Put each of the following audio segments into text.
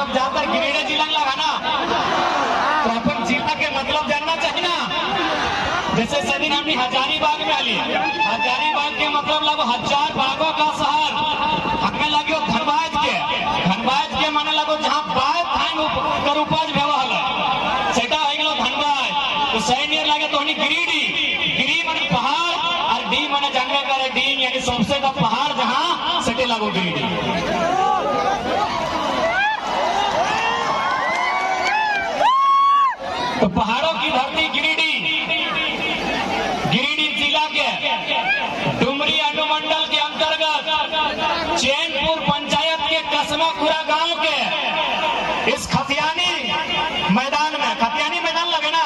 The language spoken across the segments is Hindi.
मतलब ज्यादातर गिरिडीह जिला लगा ना, तो अपन जिला के मतलब जानना चाहिए ना। जैसे सदिन हमने हजारीबाग में आली, हजारीबाग के मतलब लगो 1000 बागों का शहर। हमें लगे धनबाद के माने लगो जहाँ बात धान कर उपज व्यवहार सेटा हो गलो धनबाद। तो सही नहीं लगे तो गिरिडीह, गिरी माने पहाड़ और डी माने जानवे करे डी यानी सबसे का पहाड़ जहाँ सेटे लगो गिरिडीह। तो पहाड़ों की धरती गिरिडीह, गिरिडीह जिला के डुमरी अनुमंडल के अंतर्गत चैनपुर पंचायत के कसमाखुरा गांव के इस खतियानी मैदान में, खतियानी मैदान लगे ना,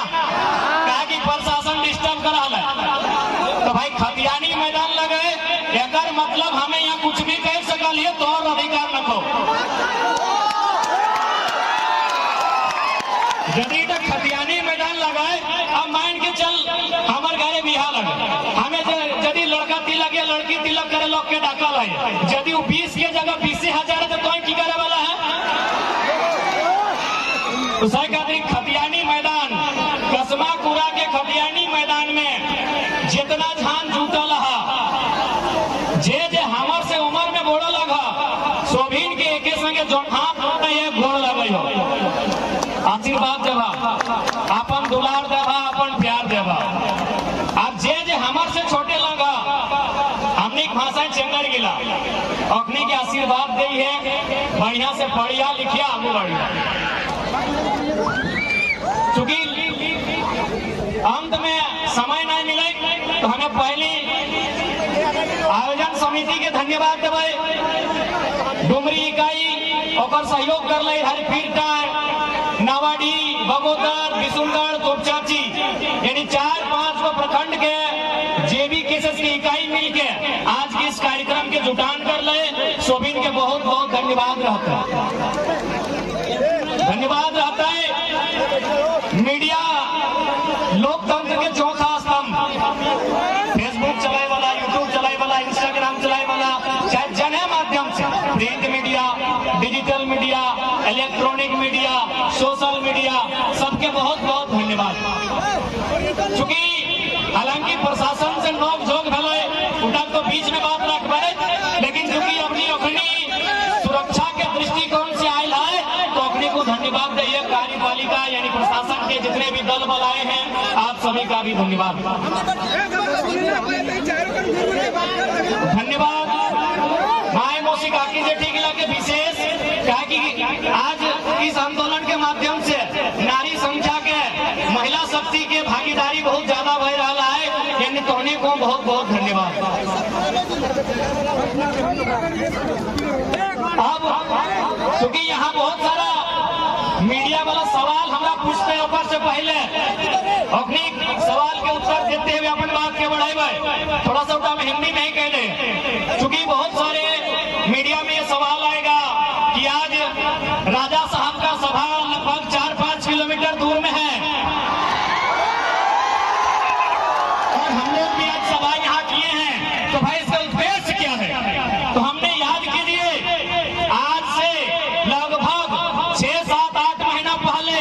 कहा कि प्रशासन डिस्टर्ब कर रहा है, तो भाई खतियानी मैदान लगे एकर मतलब हमें यहाँ कुछ भी कह सकलिए तो और अधिकार न हो। यदि तक खतियानी मैदान लगाए, अब मान के चल हमारे घरे बिहार लगे, हमें यदि लड़का तिलक या लड़की तिलक करे लोग के डाका लाए, यदि वो 20 के जगह 20,000 है तो की करे वाला है। तो सही कहते खतियानी मैदान, कसमाखुरा के खतियानी मैदान में जितना धान जुटल है, जे हमर से उम्र में बोड़ा लगा सोभिन के एके संगे जो हाथ ये घोड़ लगे हो, आशीर्वाद देवा, अपन दुलार देवा, अपन प्यार देवा। अब जे हमर से छोटे लगा हमने भाषा चेंगर गिला अपने के आशीर्वाद दे है, बढ़िया से पढ़िया लिखिया आगे बढ़िया। चूंकि अंत में समय नहीं मिले तो हमें पहली आयोजन समिति के धन्यवाद देवे। डुमरी इकाई और सहयोग कर ले हर पीर नावाडी, बगोदर, बिशुनगढ़, तोपचाची यानी 4-5 प्रखंड के जेबी केसेस की इकाई मिलके आज के इस कार्यक्रम के जुटान कर ले। सोबिन के बहुत बहुत धन्यवाद रहता है, धन्यवाद रहता है। मीडिया लोकतंत्र के चौथा स्तंभ, फेसबुक चलाए वाला, यूट्यूब चलाए वाला, इंस्टाग्राम चलाए वाला, चाहे जन माध्यम से print media, digital media, electronic media, social media, सबके बहुत बहुत धन्यवाद। चूंकि हालांकि प्रशासन से नोक झोंक भले उठा तो बीच में बात रखबे, लेकिन चूंकि अपनी सुरक्षा के दृष्टिकोण से आयल है तो अपने को धन्यवाद दिए। कार्यपालिका यानी प्रशासन के जितने भी दल बल आए हैं, आप सभी का भी धन्यवाद। धन्यवाद माए मौसी काकी जेठी गिला के विशेष क्या कि आज इस आंदोलन के माध्यम से नारी संख्या के, महिला शक्ति के भागीदारी बहुत ज्यादा बढ़ रहा है, यानी तोहने को बहुत बहुत धन्यवाद। अब क्योंकि यहाँ बहुत सारा मीडिया वाला सवाल हमरा पूछते हैं, ऊपर से पहले अपनी सवाल के उत्तर देते हुए अपन बात के बढ़ाए थोड़ा सा उठा हिंदी में ही कह दे। चूंकि बहुत सारे मीडिया में ये सवाल आएगा कि आज राजा साहब का सभा लगभग 4-5 किलोमीटर दूर में है और हम लोग भी आज सभा यहाँ किए हैं, तो भाई इसका उद्देश्य क्या है? तो हमने याद कीजिए आज से लगभग 6-7-8 महीना पहले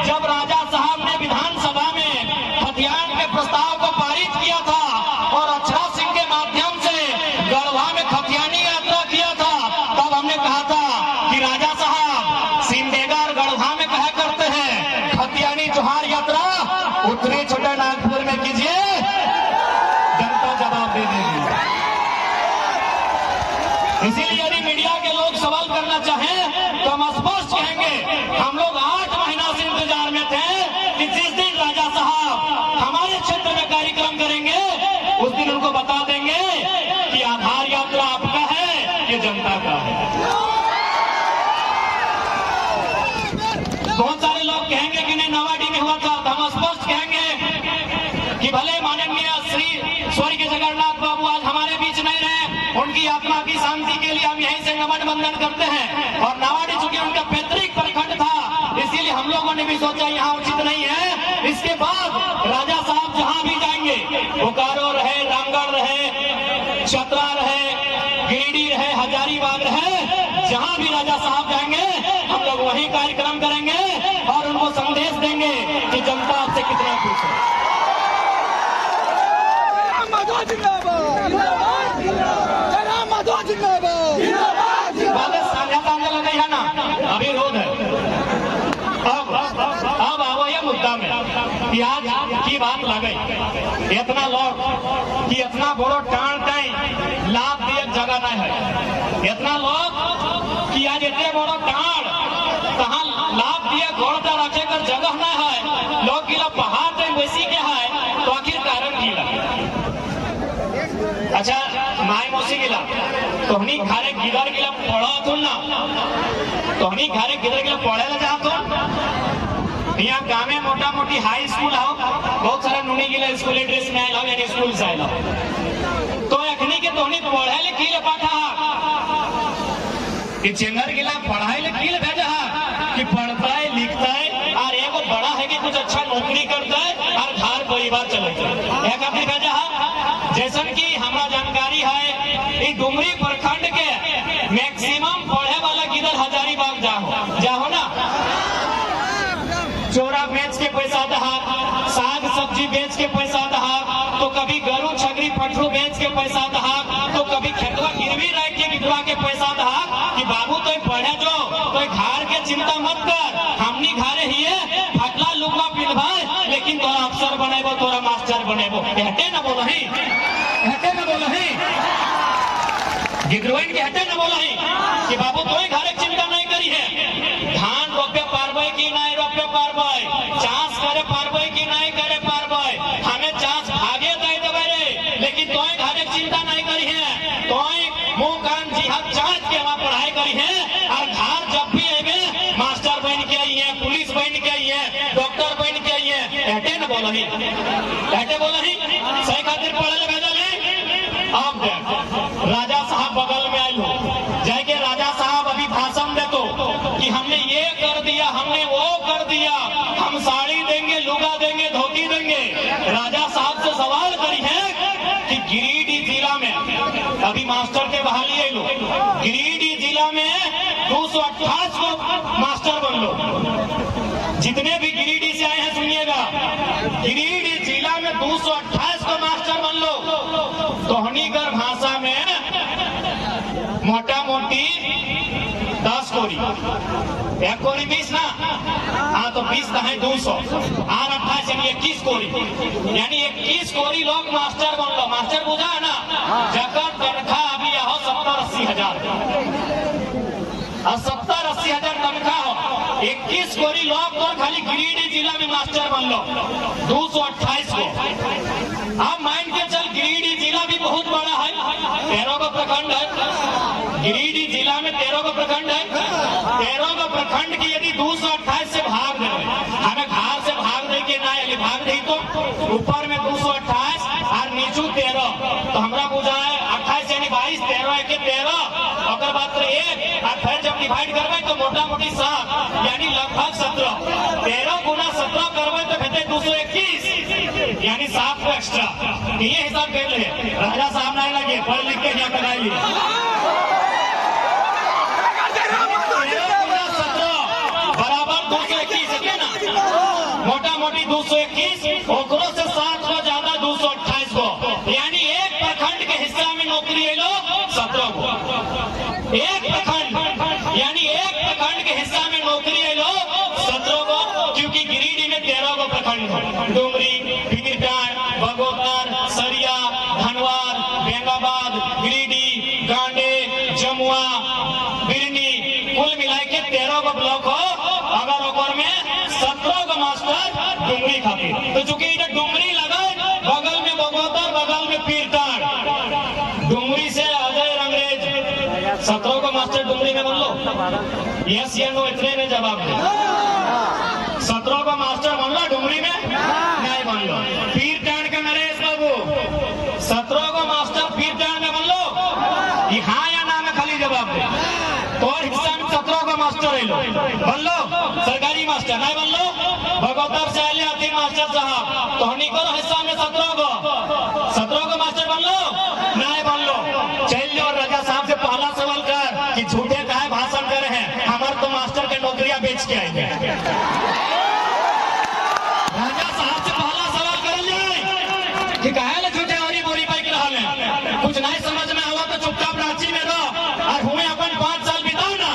जब राजा साहब ने विधानसभा में खतियान के प्रस्ताव को पारित किया था और अक्षरा सिंह के माध्यम से गढ़वा में खतियानी यात्रा किया था, तब हमने कहा था कि राजा साहब सिमडेगा और गढ़वा में कहा करते हैं खतियानी जोहार यात्रा उत्तरी छोटा नागपुर में कीजिए, जनता जवाब दे देगी। इसीलिए यदि मीडिया के लोग सवाल करना चाहें तो हम स्पष्ट कहेंगे, हम लोग 8 महीना से इंतजार में थे कि जिस दिन राजा साहब हमारे क्षेत्र में कार्यक्रम करेंगे उस दिन उनको बता देंगे कि आधार यात्रा आपका है, ये जनता का है। बहुत सारे लोग कहेंगे कि नहीं नावाडी में हुआ था, तो हम स्पष्ट कहेंगे कि भले माननीय श्री स्वर्गीय जगन्नाथ बाबू आज हमारे बीच नहीं रहे, उनकी आत्मा की शांति के लिए हम यहीं से नमन वंदन करते हैं। और नावाडी चूंकि उनका पैतृक प्रखंड था, इसीलिए हम लोगों ने भी सोचा यहाँ उचित नहीं है। इसके बाद राजा साहब जहाँ भी जाएंगे, बोकारो रहे, रामगढ़ रहे, चतरा रहे, गिरिडीह रहे, हजारीबाग रहे, जहां भी राजा साहब जाएंगे हम लोग वही कार्यक्रम करेंगे और उनको संदेश देंगे कि जनता आपसे कितना खुश है। साझा साझा लगे है ना, अभी रोड है। अब आओ ये मुद्दा में प्याज की बात लगे, इतना लोग कि इतना बड़ो टाण टाइम लाभ दिए जगह नहीं है, इतना लोग कि आज इतने बड़ो टाण कहाँ लाभ दिए गोड़ता रखे कर जगह नहीं है, लोग गिला पहाड़ पे वैसी क्या है, तो आखिर कारण गिला। अच्छा माय मौसी गिला तोहनी घरे गिदर गिला पढ़ा तो ना, तोहनी घरे गिदर गिला पढ़े ला जा तो यहाँ गाँव में मोटा मोटी हाई स्कूल आओ, बहुत सारा नुनी गिला स्कूल ड्रेस में आए यानी स्कूल से आए तो अखनी के तोहनी पढ़े लिखी ले पाठा कि चेंगर गिला पढ़ाई लिखी ले भेजा कि पढ़ता है लिखता है और एगो बड़ा है कि कुछ अच्छा नौकरी करता है और घर परिवार चलता है, एक अपनी भेजा जैसन की हमारा जानकारी है डुमरी प्रखंड के मैक्सिमम पढ़े वाला किधर हजारीबाग जाओ ना, चोरा बेच के पैसा दहा, साग सब्जी बेच के पैसा दहा, तो कभी गरु छगरी पठरू बेच के पैसा दहा, तो कभी खेतवा गिरवी रख के बिधवा के पैसा दहा कि बाबू तो पढ़े जो तो घर के चिंता मत कर, हमनी घरे ही फटला लुकवा पिंधवाए लेकिन तोरा अफसर बनेबो तोरा मास्टर बनेबो, हटे ना बोला ही, हटे ना बोला ही गिदरोइन के हटे ना बोला ही कि बाबू तो घरे चिंता नहीं करी है, धान रोपे पारबे कि नहीं रोपे पारबे, चाष करे पारबे कि नहीं करे पारबे, हमें चाष भागे दे देवे रे, लेकिन तो घरे चिंता नहीं करी है, तो मुंह कान जिहाद चाट के वहां पढ़ाई करी है और घर जब भी आएंगे मास्टर बन के आई है, पुलिस बन के आई है, डॉक्टर बन के आई है, हटे ना बोला ही, हटे बोला ही सही खातिर पढ़े ले भेजा ले। अब राजा साहब बगल में आई हो जाके राजा साहब अभी भाषण दे तो कि हमने ये कर दिया हमने वो कर दिया, हम साड़ी देंगे लुगा देंगे धोती देंगे। राजा साहब से सवाल करी है कि गिरिडीह जिला में अभी मास्टर के बहाली है लो, गिरिडीह जिला में 228 को मास्टर बन लो, जितने भी गिरिडीह से आए हैं सुनिएगा, गिरिडीह जिला में 228 को मास्टर बन लो, तोहनीगर भाषा में मोटा मोटी 10 कोरी, 1 कोरी 20 ना, हाँ तो 20 का है 200 और 28 यानी 21 कोरी, यानी 21 कोरी लोग मास्टर बन लो। मास्टर बुझा है ना, जगह तनख्वाह अभी हो 70-80 हजार और 70-80 हजार तनख्वाह हो, 21 कोरी लोग तो खाली गिरिडीह जिला में मास्टर बन लो 228 को। अब मान के चल गिरिडीह जिला भी बहुत बड़ा है, 13 का प्रखंड है, गिरिडीह जिला में 13 का प्रखंड है, 13 का प्रखंड की यदि 228 से भाग दे, हमें घर से भाग दे के ना भाग दे तो ऊपर में 228 और नीचू 13 तो हमरा बुझा है 28 यानी 22, 13 के 13 और बात तो 1 और फिर जब डिवाइड करवे तो मोटा मोटी 7 यानी लगभग 17, 13 गुना 17 करवे तो कहते 221 यानी 7 को एक्स्ट्रा, ये हिसाब कर ले। राजा साहब नहीं लगे पढ़ लिख के क्या कराइए, बराबर 221 है ना, मोटा मोटी 221 ओकरों से 7 को ज्यादा 228 को, यानी एक प्रखंड के हिस्सा में नौकरी है लो 17 को, एक प्रखंड यानी एक प्रखंड के हिस्सा में नौकरी है लो 17 को, क्योंकि गिरिडीह में 13 को प्रखंड है, डुमरी फिकिरटांड बगोदर सरिया धनवार बेंगाबाद गिरिडीह गांडे जमुआ बिरनी कुल मिला के 13 को ब्लॉक हो, अगर ओकर में 17 को मास्टर डुमरी खातिर, तो चूंकि इधर डुमरी लगा बगल में बगोदर बगल में पीरटांड, डुमरी से अजय अंग्रेज 17 को मास्टर डुमरी में बन लो, यस या नो इतने में जवाब दे, 17 को मास्टर बन लो डुमरी में नहीं बन लो, पीरटांड का नरेश बाबू 17 को मास्टर पीरटांड में बन लो, ये हाँ या ना में खाली जवाब दे, तो हिस्सा में 17 को मास्टर है लो बन लो, सरकारी मास्टर नहीं बन लो, भगवतर से आले आती मास्टर साहब तोहनी को हिस्सा में 17 को मास्टर बन लो नहीं बन लो, चल लो। राजा साहब से पहला सवाल कर कि झूठे का है नौकरियां बेच के आएंगे। राजा साहब से पहला सवाल कर जाए कि काहे झूठे और बोरी बाइक रहा है, कुछ नहीं समझ में आवा तो चुपचाप रांची में रहो और हुए अपन 5 साल बिताओ ना,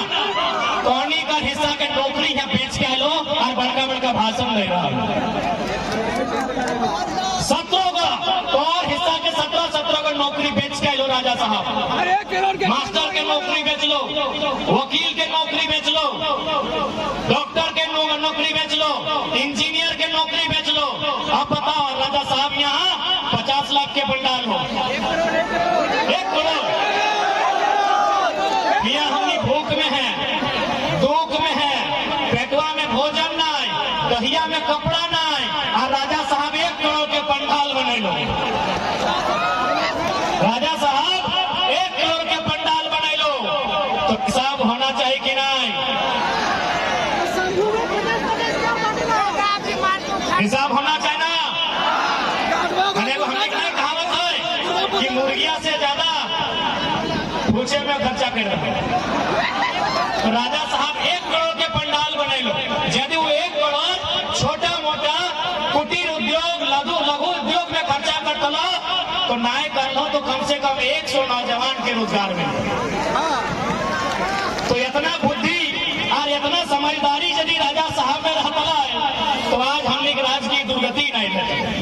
कौनी का हिस्सा के नौकरी यहाँ बेच के आलो और बड़का बड़का भाषण दे रहा 17 का और हिस्सा के 17 का नौकरी बेच के आलो राजा साहब। मास्टर के नौकरी बेच लो, वकील के नौकरी बेच लो, डॉक्टर के नौकरी बेच लो, इंजीनियर के नौकरी बेच लो। अब बताओ राजा साहब यहाँ 50 लाख के पंडाल हो, 1 करोड़। यहाँ हमनी भूख में है, दुख में है, पेटवा में भोजन नहीं, दहिया में कपड़ा नहीं, और राजा साहब 1 करोड़ के पंडाल बने लो। राजा साहब 1 करोड़ के पंडाल बने लो, तो हिसाब होना चाहिए कि नहीं? हिसाब होना चाहिए ना। हमने कहावत है कि मुर्गिया से ज्यादा भूसे में खर्चा कर रहे हैं। तो राजा साहब 1 करोड़ के पंडाल बने लो। यदि वो 1 करोड़ छोटा मोटा कुटीर उद्योग लघु उद्योग में खर्चा करता लो तो नाय कर लो तो कम से कम 100 नौजवान के रोजगार मिले। तो इतना बुद्धि और इतना समझदारी यदि राजा साहब में रहता है तो आज हमने राज की दुर्गति नहीं लगी।